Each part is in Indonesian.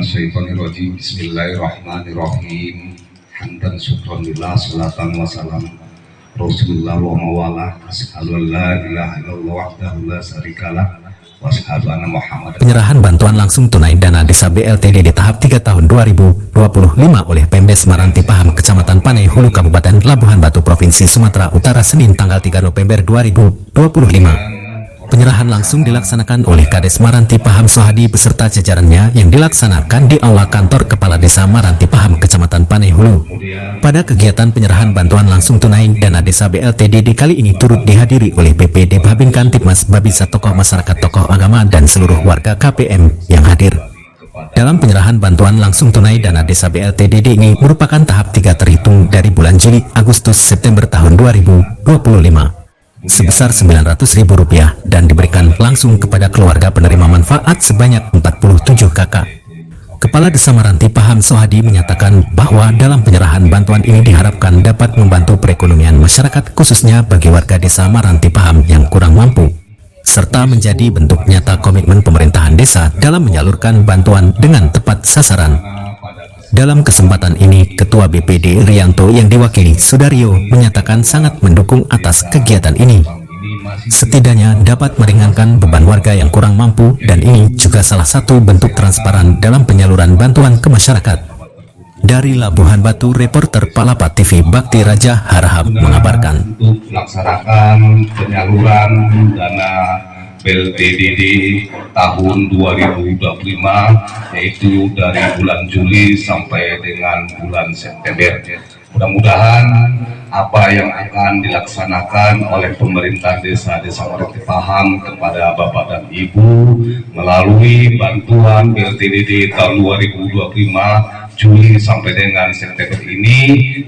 minasyaitonirrajim. Bismillahirrahmanirrahim. Hamdan syukran lillah, salatan wa salam Rasulullah wa mawala. Asyhadu an la ilaha illallah wahdahu la syarikalah wa asyhadu anna Muhammadan. Penyerahan bantuan langsung tunai dana desa BLTD di tahap 3 tahun 2025 oleh Pemdes Maranti Paham Kecamatan Panai Hulu Kabupaten Labuhan Batu Provinsi Sumatera Utara Senin tanggal 3 November 2025. Penyerahan langsung dilaksanakan oleh Kades Maranti Paham Sohadi beserta jajarannya yang dilaksanakan di Aula Kantor Kepala Desa Maranti Paham Kecamatan Panai Hulu. Pada kegiatan penyerahan bantuan langsung tunai dana desa BLTD kali ini turut dihadiri oleh BPD Babin Kantipmas, Babinsa, tokoh masyarakat, tokoh agama, dan seluruh warga KPM yang hadir. Dalam penyerahan bantuan langsung tunai dana desa BLTD ini merupakan tahap 3 terhitung dari bulan Juli, Agustus, September tahun 2025. Sebesar Rp900.000 dan diberikan langsung kepada keluarga penerima manfaat sebanyak 47 kakak. Kepala Desa Maranti Paham Sohadi menyatakan bahwa dalam penyerahan bantuan ini diharapkan dapat membantu perekonomian masyarakat khususnya bagi warga Desa Maranti Paham yang kurang mampu, serta menjadi bentuk nyata komitmen pemerintahan desa dalam menyalurkan bantuan dengan tepat sasaran. Dalam kesempatan ini, Ketua BPD Rianto yang diwakili Sudaryo menyatakan sangat mendukung atas kegiatan ini. Setidaknya dapat meringankan beban warga yang kurang mampu dan ini juga salah satu bentuk transparan dalam penyaluran bantuan ke masyarakat. Dari Labuhan Batu, reporter Palapa TV Bakti Raja Harahap mengabarkan. Untuk melaksanakan penyaluran dana BLTD tahun 2025 yaitu dari bulan Juli sampai dengan bulan September. Mudah-mudahan apa yang akan dilaksanakan oleh pemerintah desa Maranti Paham kepada Bapak dan Ibu melalui bantuan BLTD tahun 2025 Juli sampai dengan September ini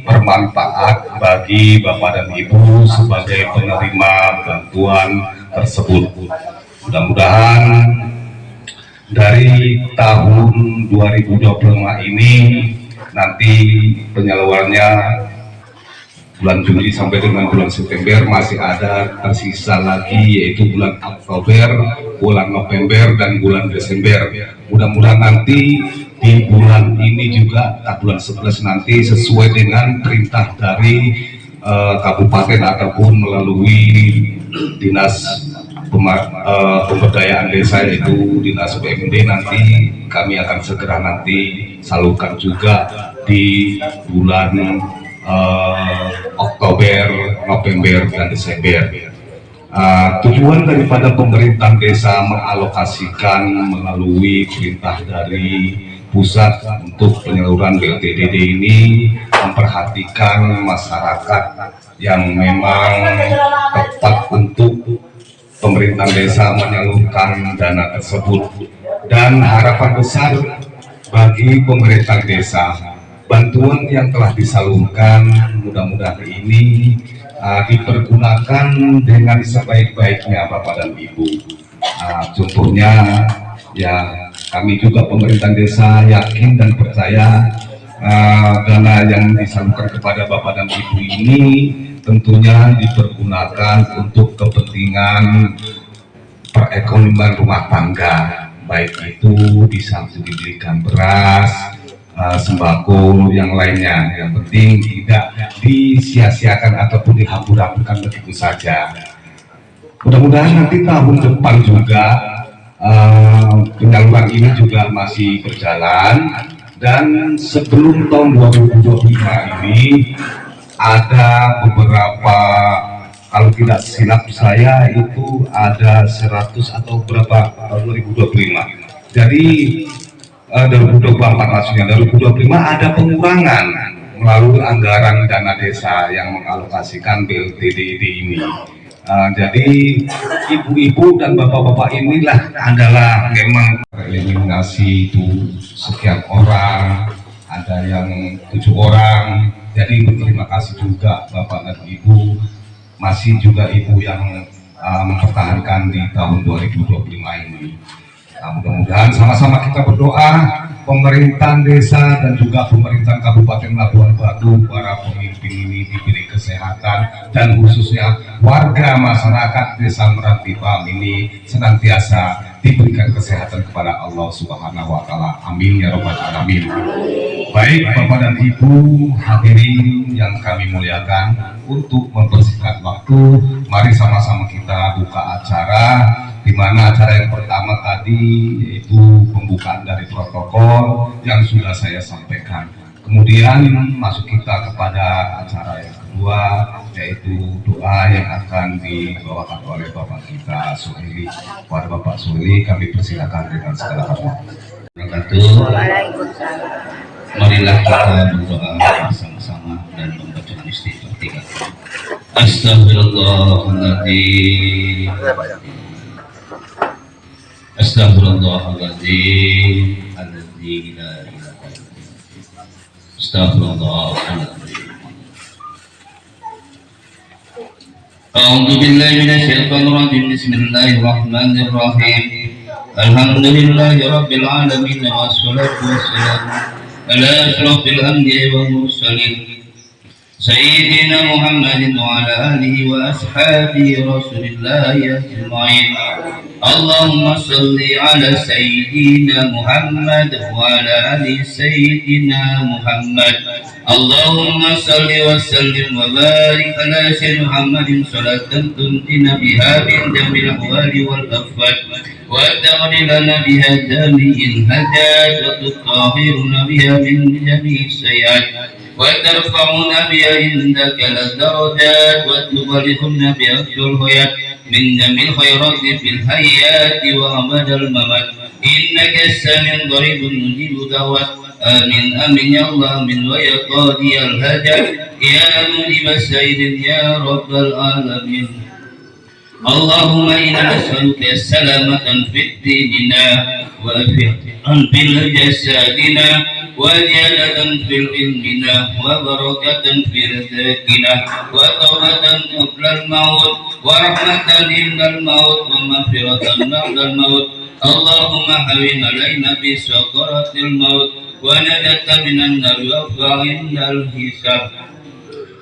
bermanfaat bagi Bapak dan Ibu sebagai penerima bantuan tersebut. Mudah-mudahan dari tahun 2025 ini nanti penyalurannya bulan Juli sampai dengan bulan September masih ada tersisa lagi yaitu bulan Oktober, bulan November, dan bulan Desember. Mudah-mudahan nanti di bulan ini juga bulan 11 nanti sesuai dengan perintah dari kabupaten ataupun melalui dinas pemberdayaan desa yaitu dinas PMD, nanti kami akan segera nanti salurkan juga di bulan Oktober, November, dan Desember. Tujuan daripada pemerintah desa mengalokasikan melalui perintah dari pusat untuk penyaluran BLTD ini memperhatikan masyarakat yang memang tepat untuk pemerintah desa menyalurkan dana tersebut, dan harapan besar bagi pemerintah desa bantuan yang telah disalurkan mudah-mudahan ini dipergunakan dengan sebaik-baiknya Bapak dan Ibu. Contohnya ya kami juga pemerintah desa yakin dan percaya dana yang disalurkan kepada Bapak dan Ibu ini tentunya dipergunakan untuk kepentingan perekonomian rumah tangga, baik itu bisa diberikan beras, sembako, yang lainnya. Yang penting tidak disia-siakan ataupun dihambur-hamburkan begitu saja. Mudah-mudahan nanti tahun depan juga penyaluran ini juga masih berjalan, dan sebelum tahun 2025 ini ada beberapa, kalau tidak silap saya itu ada 100 atau berapa tahun 2025. Jadi 2024 maksudnya 2025 ada pengurangan melalui anggaran dana desa yang mengalokasikan BLTD ini. Jadi ibu-ibu dan bapak-bapak inilah adalah memang eliminasi itu sekian orang, ada yang 7 orang. Jadi berterima kasih juga Bapak dan Ibu, masih juga Ibu yang mempertahankan di tahun 2025 ini. Mudah-mudahan sama-sama kita berdoa, pemerintah desa dan juga pemerintah Kabupaten Labuhan Batu, para pemimpin ini diberi kesehatan, dan khususnya warga masyarakat Desa Maranti Paham ini senantiasa diberikan kesehatan kepada Allah Subhanahu wa taala. Amin ya rabbal alamin. Baik Bapak dan Ibu hadirin yang kami muliakan, untuk mempersingkat waktu, mari sama-sama kita buka acara, di mana acara yang pertama tadi yaitu pembukaan dari protokol yang sudah saya sampaikan. Kemudian masuk kita kepada acara yang kedua, yaitu doa yang akan dibawakan oleh Bapak kita Suhaili. Kepada Bapak Suhaili kami persilakan dengan segala hormat. Marilah kita berdoa bersama-sama dan membaca istighfar 3 kali. Astagfirullahaladzim. Astagfirullahaladzim. Alladzi la ilaha illallah. Astagfirullahaladzim. A'udzu billahi minasyaitonir rajim. Bismillahirrahmanirrahim. Alhamdulillahi rabbil alamin wassalatu wassalamu ala asyrafil anbiya'i wal mursalin sayyidina Muhammadin wa ala alihi wa ashabihi rasulillahi ajma'in. Allahumma salli ala sayyidina Muhammad wa ala ali sayyidina Muhammad. Allahumma salli wa sallim wa barik ala sayyidina Muhammadin salatan tuntina biha min jamil ahwali wal afat wa tagni lana biha jami'il hajat wa tutahhiruna biha min jami'is sayyi'at wa tarfa'una biha indaka ladarajat wa tuballighuna biha fil hayat min jamil khairati fil hayati wa abadal mamat innaka as-sami'un qaribun mujibud da'wat. Amin amin ya Allah, amin wa ya qadiyal hajat ya mujibas sayyidin ya rabbal alamin. Allahumma inna nas'aluka salamatan fid dinina wa afiatan fil jasadina wa ziyadatan fil ilmina wa barakatan fil rizqina wa tawbatan qabla al-maut wa rahmatan indal maut wa maghfiratan ba'da al-maut. Allahumma hawin alaina bi sakaratil maut wa najata minan nar wa fa'indal hisab.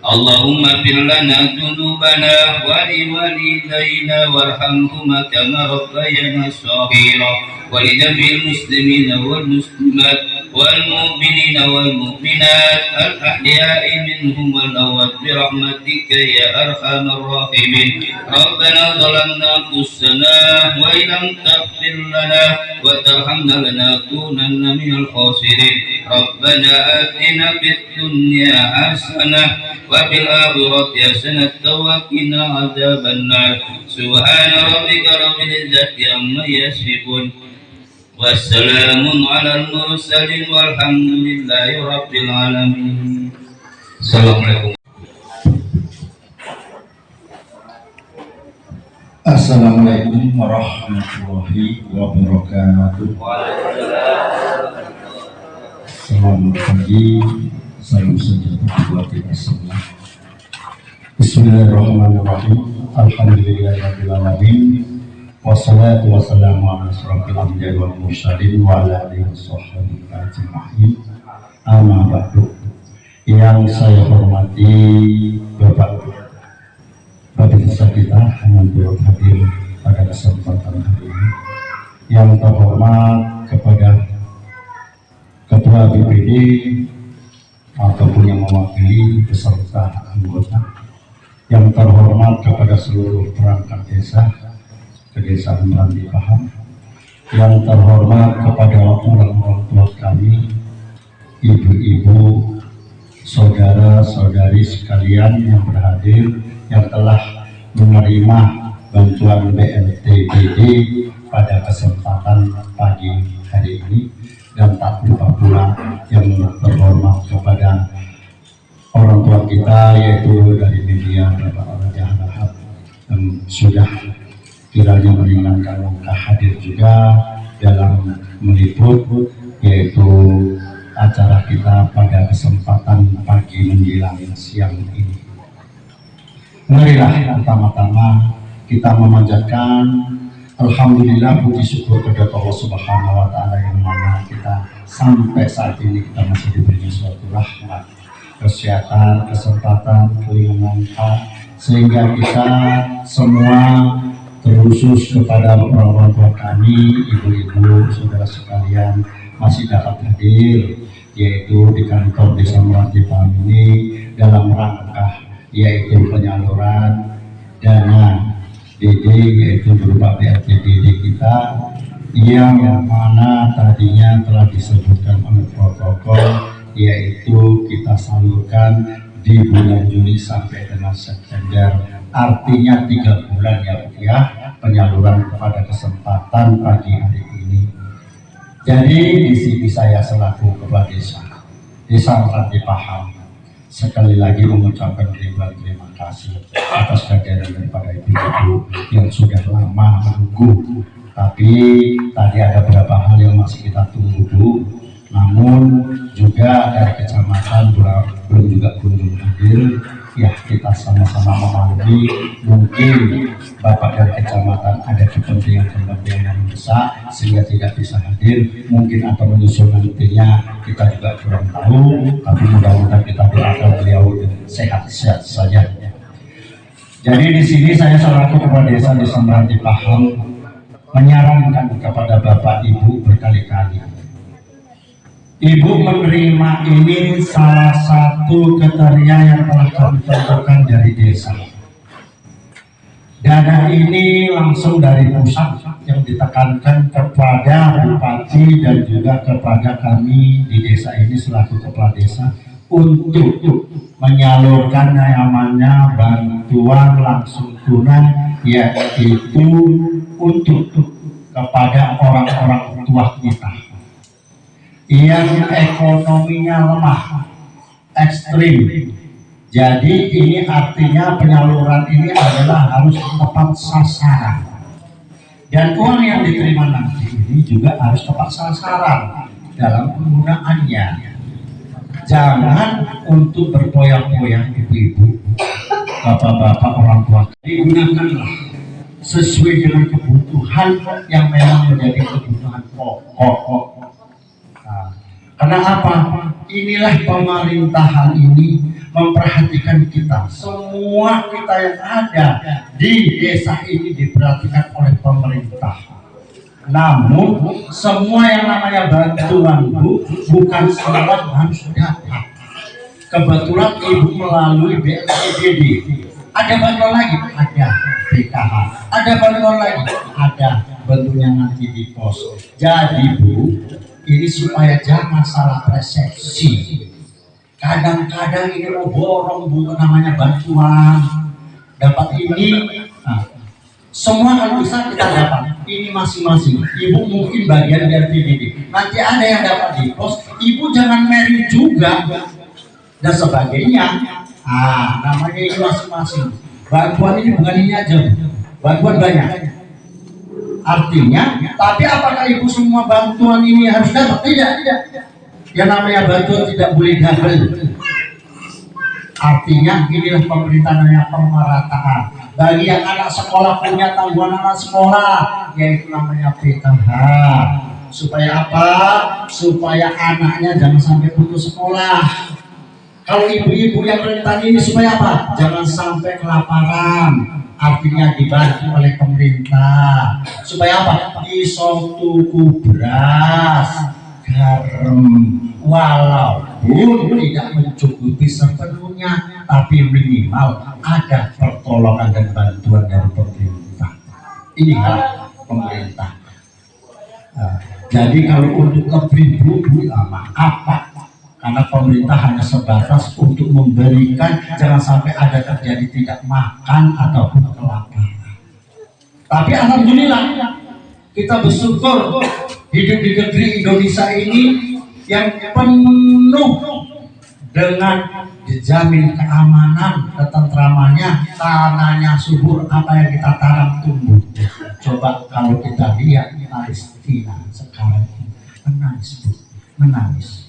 Allahumma fir lana dzunubana wa li walidayna warhamhuma kama rabbayana shaghira wa li jami'il muslimina wal muslimat wal mu'minina wal mu'minat al ahya'i minhum wal amwat bi rahmatika ya arhamar rahimin. Rabbana zalamna anfusana wa illam taghfir lana wa tarhamna lanakunanna minal khasirin. Rabbana atina fid dunya hasanah wa fil akhirati hasanatan wa qina adzabannar. Subhana rabbika rabbil izzati amma yasifun. Wassalamun alal mursalin walhamdulillahi rabbil alamin. Assalamualaikum. Assalamualaikum warahmatullahi wabarakatuh. Selamat pagi, salam sejahtera buat kita semua. Bismillahirrahmanirrahim. Alhamdulillahirabbil alamin. Wassalatu wassalamu ala asyrafil anbiya'i wal mursalin wa ala alihi washabbihi ajma'in. Amma ba'du. Yang saya hormati Bapak Babinsa kita yang turut hadir pada kesempatan hari ini. Yang terhormat kepada Ketua BPD ataupun yang mewakili beserta anggota, yang terhormat kepada seluruh perangkat desa Kedesaan Meranti Pahang, yang terhormat kepada orang-orang tua kami, ibu-ibu, saudara-saudari sekalian yang berhadir, yang telah menerima bantuan BNPB pada kesempatan pagi hari ini, dan tak lupa pula yang terhormat kepada orang tua kita, yaitu dari media Bapak Raja Harahap, yang sudah kiranya meringankan langkah hadir juga dalam meliput, yaitu acara kita pada kesempatan pagi menjelang siang ini. Marilah pertama-tama kita memanjatkan alhamdulillah, puji syukur kepada Allah Subhanahu wa taala yang mana kita sampai saat ini kita masih diberi suatu rahmat, kesehatan, kesempatan, kelingan, sehingga kita semua terkhusus kepada orang tua kami, ibu-ibu, saudara sekalian masih dapat hadir, yaitu di kantor Desa Meranti Paham ini dalam rangka yaitu penyaluran dana DD, yaitu berupa BLTDD kita yang mana tadinya telah disebutkan oleh protokol, yaitu kita salurkan di bulan Juli sampai dengan September, artinya 3 bulan ya penyaluran pada kesempatan pagi hari ini. Jadi di sini saya selaku Kepala Desa Meranti Paham sekali lagi mengucapkan ribuan terima kasih atas kehadiran daripada ibu-ibu yang sudah lama menunggu. Tapi tadi ada beberapa hal yang masih kita tunggu Bu, namun juga dari kecamatan belum juga kunjung hadir. Ya, kita sama-sama memahami mungkin Bapak dari kecamatan ada kepentingan yang besar sehingga tidak bisa hadir, mungkin atau menyusul nantinya kita juga kurang tahu, tapi mudah-mudahan kita doakan beliau sehat-sehat saja. Jadi di sini saya selaku Kepala Desa Meranti Paham menyarankan kepada Bapak Ibu berkali-kali, Ibu menerima ini salah satu kriteria yang telah kami tentukan dari desa. Dana ini langsung dari pusat yang ditekankan kepada Bupati dan juga kepada kami di desa ini selaku Kepala Desa untuk menyalurkan yang namanya bantuan langsung tunai, yaitu untuk kepada orang-orang tua kita yang ekonominya lemah, ekstrim. Jadi ini artinya penyaluran ini adalah harus tepat sasaran, dan uang yang diterima nanti ini juga harus tepat sasaran dalam penggunaannya. Jangan untuk berpoya-poya ibu-ibu, bapak-bapak, orang tua. Digunakanlah sesuai dengan kebutuhan yang memang menjadi kebutuhan pokok. Karena apa? Inilah pemerintahan ini memperhatikan kita. Semua kita yang ada di desa ini diperhatikan oleh pemerintah. Namun semua yang namanya bantuan Bu, bukan semua harus dapat. Kebetulan Ibu melalui BLTDD. Ada bantuan lagi? Ada PKH. Ada bantuan lagi? Ada, bentuknya nanti di pos. Jadi Bu, ini supaya jangan salah persepsi. Kadang-kadang ini mau borong Bu, namanya bantuan. Dapat ini, semua kalau bisa kita dapat. Ini masing-masing. Ibu mungkin bagian dari PDD. Nanti ada yang dapat di pos. Ibu jangan merit juga dan sebagainya. Namanya ini masing-masing. Bantuan ini bukan ini aja, bantuan banyak. Artinya, tapi apakah Ibu semua bantuan ini harus dapat? Tidak. Yang namanya bantuan tidak boleh double. Artinya inilah pemerintahannya pemerataan. Bagi yang anak sekolah punya tanggungan anak sekolah, yaitu namanya PKH. Supaya apa? Supaya anaknya jangan sampai putus sekolah. Kalau ibu-ibu yang rentan ini supaya apa? Jangan sampai kelaparan. Artinya dibantu oleh pemerintah. Supaya apa? Iso tuku beras, garam, walaupun tidak mencukupi sepenuhnya, tapi minimal ada pertolongan dan bantuan dari pemerintah. Inilah pemerintah. Jadi kalau untuk ibu-ibu, maaf Pak, karena pemerintah hanya sebatas untuk memberikan, jangan sampai ada terjadi tidak makan ataupun kelaparan. Tapi alhamdulillah kita bersyukur hidup di negeri Indonesia ini yang penuh dengan dijamin keamanan, ketentramannya, tanahnya subur, apa yang kita tanam tumbuh. Coba kalau kita lihat Palestina sekarang ini menangis.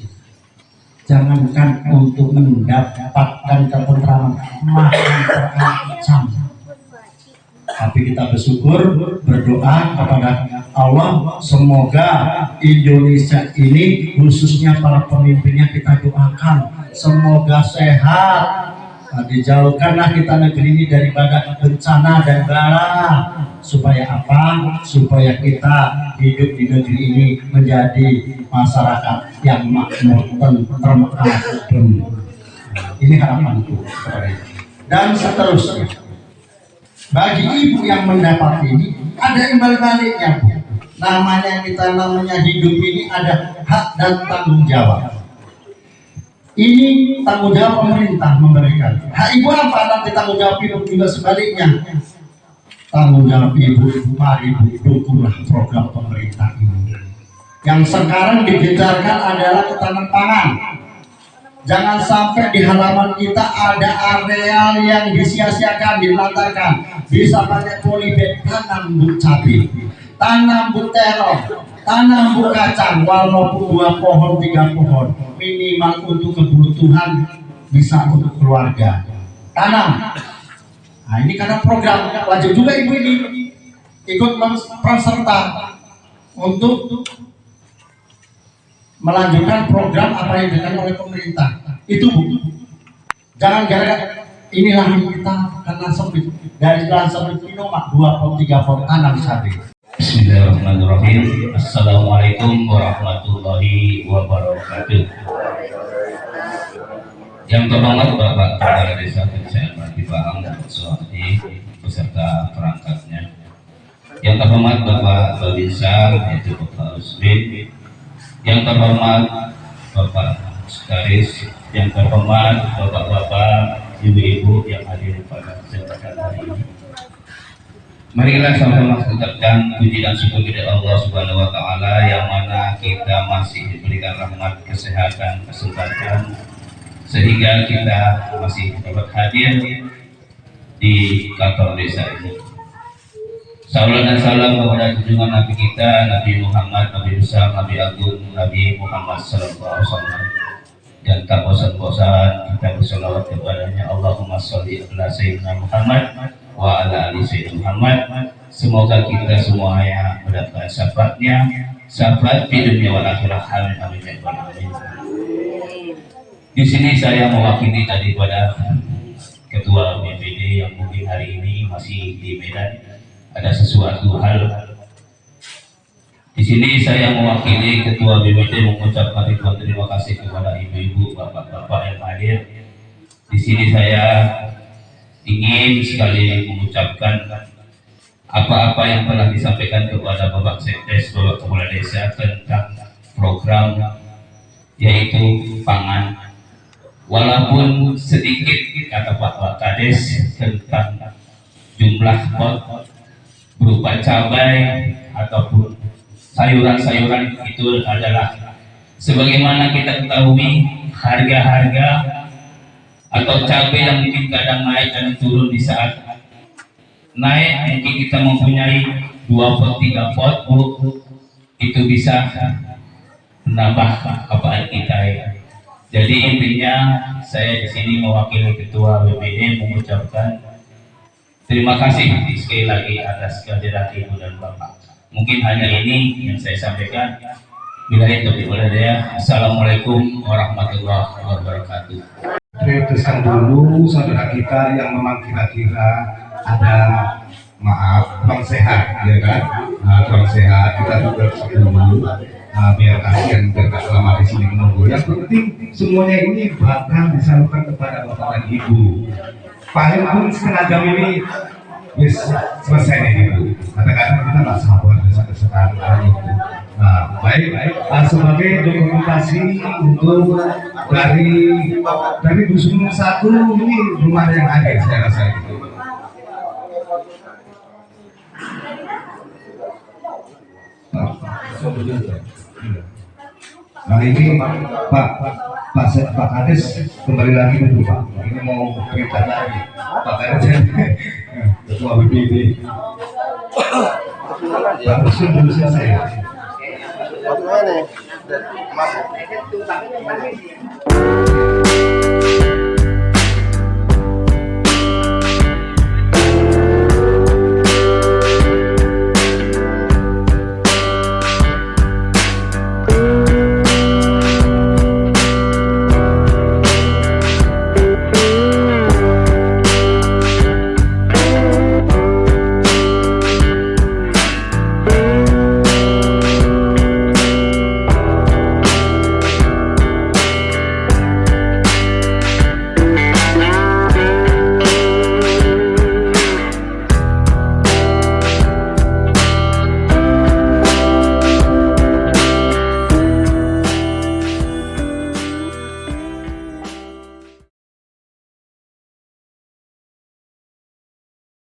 Jangankan untuk mendapatkan ketentraman, makin terancam. Tapi kita bersyukur, berdoa kepada Allah, semoga Indonesia ini khususnya para pemimpinnya kita doakan semoga sehat, dijauhkanlah kita negeri ini daripada bencana dan bala. Supaya apa? Supaya kita hidup di negeri ini menjadi masyarakat yang makmur, tentrem, adem. Ini harapanku. Dan seterusnya, bagi ibu yang mendapat ini ada imbal baliknya, Bu. Namanya hidup ini ada hak dan tanggung jawab. Ini tanggung jawab pemerintah memberikan. Hak ibu apa? Nanti tanggung jawab ibu juga sebaliknya. Tanggung jawab ibu, mari ibu dukunglah program pemerintah ini. Yang sekarang digencarkan adalah ketahanan pangan. Jangan sampai di halaman kita ada areal yang disia-siakan, dilantarkan. Bisa pakai polybag, tanam bu cabai, tanam bu terong, tanam bu kacang, walaupun 2 pohon 3 pohon, minimal untuk kebutuhan bisa untuk keluarga. Tanam. Nah ini karena program wajib juga ibu ini ikut peran serta untuk melanjutkan program apa yang dilakukan oleh pemerintah. Itu Bu. Jangan gara-gara ini lahan kita karena sempit, dari lahan sempit ini 2 pot 3 pot tanam cabai. Bismillahirrahmanirrahim. Assalamualaikum warahmatullahi wabarakatuh. Yang terhormat Bapak Kepala Desa Kesehatan Pahang Suwadi beserta perangkatnya. Yang terhormat Bapak Babinsa yaitu Bapak Rusmin. Yang terhormat Bapak Sekretaris, yang terhormat Bapak-bapak, ibu-ibu yang hadir pada kesempatan hari ini. Marilah sama-sama mengucapkan puji dan syukur kepada Allah Subhanahu wa taala yang mana kita masih diberikan rahmat, kesehatan, kesempatan sehingga kita masih dapat hadir di kantor desa ini. Salam dan salam kepada junjungan Nabi kita, Nabi Muhammad, Nabi besar, Nabi agung, Nabi Muhammad sallallahu alaihi wasallam. Dan tak bosan-bosan kita berselawat kepadanya. Allahumma sholli ala sayyidina Muhammad wa ala ali sayyidina Muhammad. Semoga kita semuanya mendapatkan syafaat di dunia wal akhirah. Amin amin ya rabbal alamin. Di sini saya mewakili daripada Ketua BPD yang mungkin hari ini masih di Medan. Ada sesuatu hal. Di sini saya mewakili Ketua BPD mengucapkan terima kasih kepada ibu-ibu, bapak-bapak yang hadir. Di sini saya ingin sekali mengucapkan apa-apa yang telah disampaikan kepada Bapak Sekdes, Bapak Kepala Desa tentang program yaitu pangan. Walaupun sedikit kata Pak Kades tentang jumlah pot berupa cabai ataupun sayuran-sayuran itu adalah sebagaimana kita ketahui harga-harga atau cabai yang mungkin kadang naik dan turun. Di saat naik mungkin kita mempunyai 2 pot 3 pot itu bisa menambah kepaan kita ya. Jadi intinya saya di sini mewakili Ketua BPD mengucapkan terima kasih sekali lagi atas kehadiran Ibu dan Bapak. Mungkin hanya ini yang saya sampaikan. Bila itu dipercaya. Assalamualaikum warahmatullahi wabarakatuh. Prioritaskan dulu saudara kita yang memang kira-kira ada kurang sehat, ya kan? Kurang sehat kita juga dulu. Biar kasihan biar tak lama di sini menunggu. Yang penting semuanya ini bakal disalurkan kepada Bapak dan Ibu. Paling pun setengah jam ini bis selesai nih Ibu. Kadang-kadang kita nggak sabar sekarang itu. Nah, baik. Sebagai dokumentasi untuk dari dusun 1 ini belum ada yang hadir saya rasa itu. Nah ini Pak Kades kembali lagi dulu Pak. Ini mau cerita lagi Pak Kades Ketua BPD. Pak Rusmin dulu selesai. Bagaimana?